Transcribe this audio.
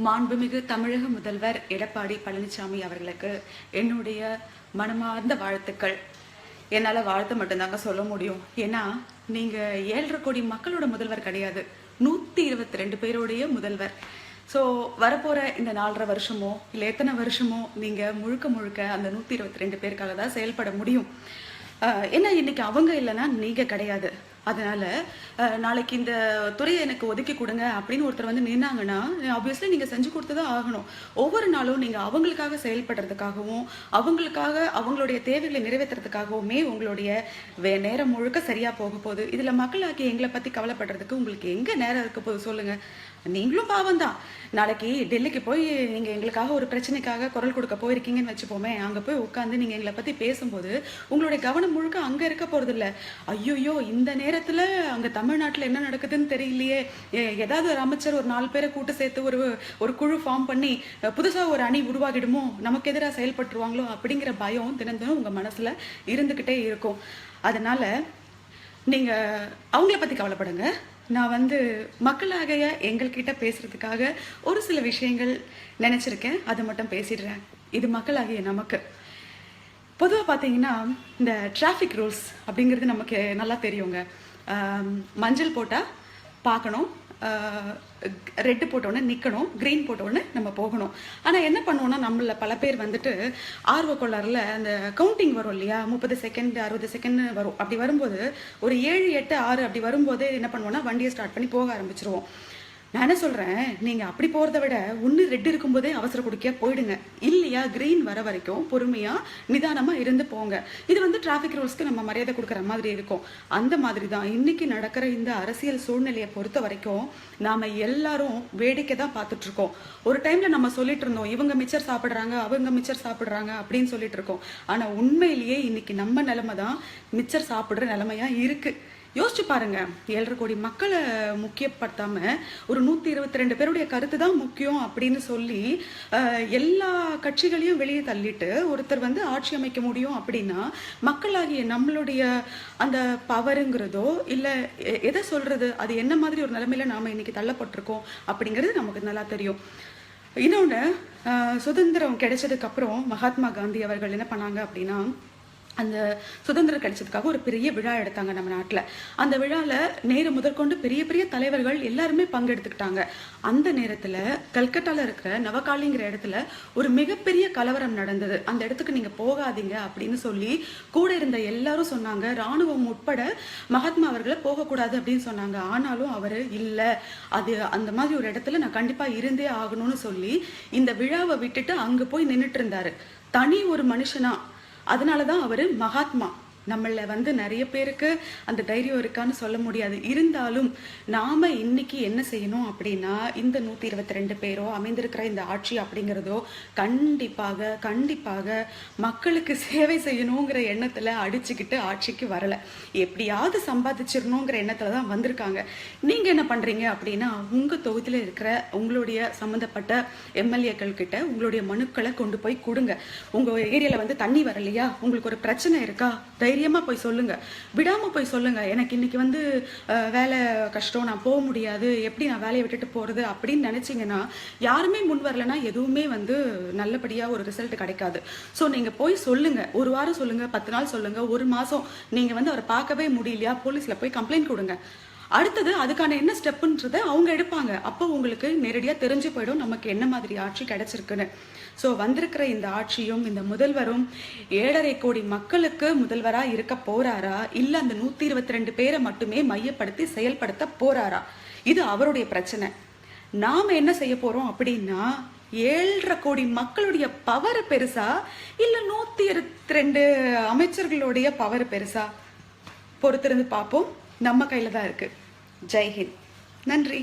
மாண்புமிகு தமிழக முதல்வர் எடப்பாடி பழனிசாமி அவர்களுக்கு என்னுடைய மனமார்ந்த வாழ்த்துக்கள். என்னால் வாழ்த்து மட்டும்தாங்க சொல்ல முடியும். ஏன்னா நீங்கள் 7.5 கோடி மக்களோட முதல்வர் கிடையாது, 122 பேருடைய முதல்வர். ஸோ வரப்போகிற இந்த 4.5 வருஷமோ இல்லை எத்தனை வருஷமோ நீங்கள் முழுக்க முழுக்க அந்த 122 பேருக்காக தான் செயல்பட முடியும். ஏன்னா இன்னைக்கு அவங்க இல்லைன்னா நீங்கள் கிடையாது. அதனால நாளைக்கு இந்த துறையை எனக்கு ஒதுக்கி கொடுங்க அப்படின்னு ஒருத்தர் வந்து நின்னாங்கன்னா ஆப்வியஸ்லி நீங்கள் செஞ்சு கொடுத்து தான் ஆகணும். ஒவ்வொரு நாளும் நீங்கள் அவங்களுக்காக செயல்படுறதுக்காகவும் அவங்களுக்காக அவங்களுடைய தேவைகளை நிறைவேற்றுறதுக்காகவுமே உங்களுடைய நேரம் முழுக்க சரியாக போக போகுது. இதில் மக்களாக்கி எங்களை பற்றி கவலைப்படுறதுக்கு உங்களுக்கு எங்கே நேரம் இருக்க போகுது சொல்லுங்கள். நீங்களும் பாவம் தான். நாளைக்கு டெல்லிக்கு போய் நீங்கள் எங்களுக்காக ஒரு பிரச்சனைக்காக குரல் கொடுக்க போயிருக்கீங்கன்னு வச்சுப்போமே, அங்கே போய் உட்காந்து நீங்கள் எங்களை பற்றி பேசும்போது உங்களுடைய கவனம் முழுக்க அங்கே இருக்க போகிறது இல்லை. ஐயோயோ இந்த நேரத்தில் அங்கே தமிழ்நாட்டில் என்ன நடக்குதுன்னு தெரியலையே, ஏதாவது ஒரு அமைச்சர் ஒரு 4 பேரை கூட்டு சேர்த்து ஒரு குழு ஃபார்ம் பண்ணி புதுசாக ஒரு அணி உருவாகிடுமோ, நமக்கு எதிராக செயல்பட்டுருவாங்களோ அப்படிங்கிற பயம் தினம் தினம் உங்கள் மனசில் இருந்துக்கிட்டே இருக்கும். அதனால் நீங்கள் அவங்கள பற்றி கவலைப்படுங்க. நான் வந்து மக்களாகிய எங்கள்கிட்ட பேசுகிறதுக்காக ஒரு சில விஷயங்கள் நினச்சிருக்கேன், அதை மட்டும் பேசிடுறேன். இது மக்களாகிய நமக்கு பொதுவாக பார்த்தீங்கன்னா இந்த டிராஃபிக் ரூல்ஸ் அப்படிங்கிறது நமக்கு நல்லா தெரியுங்க. மஞ்சள் போட்டால் பார்க்கணும், ரெட்டு போட்டோன்னே நிற்கணும், க்ரீன் போட்டோன்னே நம்ம போகணும். ஆனால் என்ன பண்ணுவோன்னா நம்மள பல பேர் வந்துட்டு ஆர்வ கொள்ளாரில் அந்த கவுண்டிங் வரும் இல்லையா, 30 செகண்ட் 60 செகண்ட் வரும். அப்படி வரும்போது ஒரு 7 8 6 அப்படி வரும்போது என்ன பண்ணுவோன்னா வண்டியை ஸ்டார்ட் பண்ணி போக ஆரம்பிச்சிருவோம். நான் என்ன சொல்கிறேன், நீங்கள் அப்படி போகிறத விட ஒன்று ரெட்டு இருக்கும்போதே அவசர குடிக்க போயிடுங்க. இல்லையா க்ரீன் வர வரைக்கும் பொறுமையாக நிதானமாக இருந்து போங்க. இது வந்து டிராஃபிக் ரூல்ஸ்க்கு நம்ம மரியாதை கொடுக்குற மாதிரி இருக்கும். அந்த மாதிரி தான் இன்றைக்கி நடக்கிற இந்த அரசியல் சூழ்நிலையை பொறுத்த வரைக்கும் நாம் எல்லாரும் வேடிக்கை தான் பார்த்துட்ருக்கோம். ஒரு டைமில் நம்ம சொல்லிட்டு இருந்தோம் இவங்க மிச்சர் சாப்பிட்றாங்க அவங்க மிச்சர் சாப்பிட்றாங்க அப்படின்னு சொல்லிட்டு இருக்கோம். ஆனால் உண்மையிலேயே இன்றைக்கி நம்ம நிலைமை தான் மிச்சர் சாப்பிட்ற நிலைமையாக இருக்குது. யோசிச்சு பாருங்க, 7.5 கோடி மக்களை முக்கியப்படுத்தாம ஒரு 122 பேருடைய கருத்து தான் முக்கியம் அப்படின்னு சொல்லி எல்லா கட்சிகளையும் வெளியே தள்ளிட்டு ஒருத்தர் வந்து ஆட்சி அமைக்க முடியும் அப்படின்னா மக்களாகிய நம்மளுடைய அந்த பவருங்கிறதோ இல்லை எதை சொல்றது, அது என்ன மாதிரி ஒரு நிலைமையில நாம இன்னைக்கு தள்ளப்பட்டிருக்கோம் அப்படிங்கிறது நமக்கு நல்லா தெரியும். இன்னொன்று, சுதந்திரம் கிடைச்சதுக்கு அப்புறம் மகாத்மா காந்தி அவர்கள் என்ன பண்ணாங்க அப்படின்னா அந்த சுதந்திரம் கிடைச்சதுக்காக ஒரு பெரிய விழா எடுத்தாங்க நம்ம நாட்டில். அந்த விழாவில் நேரு முதற்கொண்டு பெரிய பெரிய தலைவர்கள் எல்லாருமே பங்கெடுத்துக்கிட்டாங்க. அந்த நேரத்தில் கல்கட்டாவில் இருக்கிற நவகாலிங்கிற இடத்துல ஒரு மிகப்பெரிய கலவரம் நடந்தது. அந்த இடத்துக்கு நீங்கள் போகாதீங்க அப்படின்னு சொல்லி கூட இருந்த எல்லாரும் சொன்னாங்க. இராணுவம் உட்பட மகாத்மா அவர்களை போகக்கூடாது அப்படின்னு சொன்னாங்க. ஆனாலும் அவர் இல்லை, அது அந்த மாதிரி ஒரு இடத்துல நான் கண்டிப்பாக இருந்தே ஆகணும்னு சொல்லி இந்த விழாவை விட்டுட்டு அங்கே போய் நின்றுட்டு இருந்தார். தனி ஒரு மனுஷனா. அதனால தான் அவர் மகாத்மா. நம்மள வந்து நிறைய பேருக்கு அந்த தைரியம் இருக்கான்னு சொல்ல முடியாது. இருந்தாலும் நாம் இன்னைக்கு என்ன செய்யணும் அப்படின்னா இந்த 122 பேரோ அமைந்திருக்கிற இந்த ஆட்சி அப்படிங்கிறதோ கண்டிப்பாக மக்களுக்கு சேவை செய்யணுங்கிற எண்ணத்தில் அடிச்சுக்கிட்டு ஆட்சிக்கு வரலை. எப்படியாவது சம்பாதிச்சிடணுங்கிற எண்ணத்தில் தான் வந்திருக்காங்க. நீங்கள் என்ன பண்ணுறீங்க அப்படின்னா உங்கள் தொகுதியில் இருக்கிற உங்களுடைய சம்மந்தப்பட்ட எம்எல்ஏக்கள் கிட்ட உங்களுடைய மனுக்களை கொண்டு போய் கொடுங்க. உங்கள் ஏரியாவில் வந்து தண்ணி வரலையா, உங்களுக்கு ஒரு பிரச்சனை இருக்கா, தைரியமாக போய் சொல்லுங்க, விடாமல் போய் சொல்லுங்க. எனக்கு இன்னைக்கு வந்து வேலை கஷ்டம், நான் போக முடியாது, எப்படி நான் வேலையை விட்டுட்டு போகிறது அப்படின்னு நினச்சிங்கன்னா யாருமே முன் வரலைன்னா எதுவுமே வந்து நல்லபடியாக ஒரு ரிசல்ட் கிடைக்காது. ஸோ நீங்கள் போய் சொல்லுங்க, ஒரு வாரம் சொல்லுங்க, 10 நாள் சொல்லுங்க, ஒரு மாதம் நீங்கள் வந்து அவரை பார்க்கவே முடியலையா போலீஸில் போய் கம்ப்ளைண்ட் கொடுங்க. அடுத்தது அதுக்கான என்ன ஸ்டெப்புன்றதை அவங்க எடுப்பாங்க. அப்போ உங்களுக்கு நேரடியாக தெரிஞ்சு போயிடும் நமக்கு என்ன மாதிரி ஆட்சி கிடைச்சிருக்குன்னு. ஸோ வந்திருக்கிற இந்த ஆட்சியும் இந்த முதல்வரும் 7.5 கோடி மக்களுக்கு முதல்வராக இருக்க போறாரா, இல்லை அந்த 122 பேரை மட்டுமே மையப்படுத்தி செயல்படுத்த போறாரா, இது அவருடைய பிரச்சனை. நாம் என்ன செய்ய போறோம் அப்படின்னா 7.5 கோடி மக்களுடைய பவர் பெருசா இல்லை 122 அமைச்சர்களுடைய பவர் பெருசா, பொறுத்திருந்து பார்ப்போம். நம்ம கையில் தான் இருக்கு. ஜெய்ஹிந்த். நன்றி.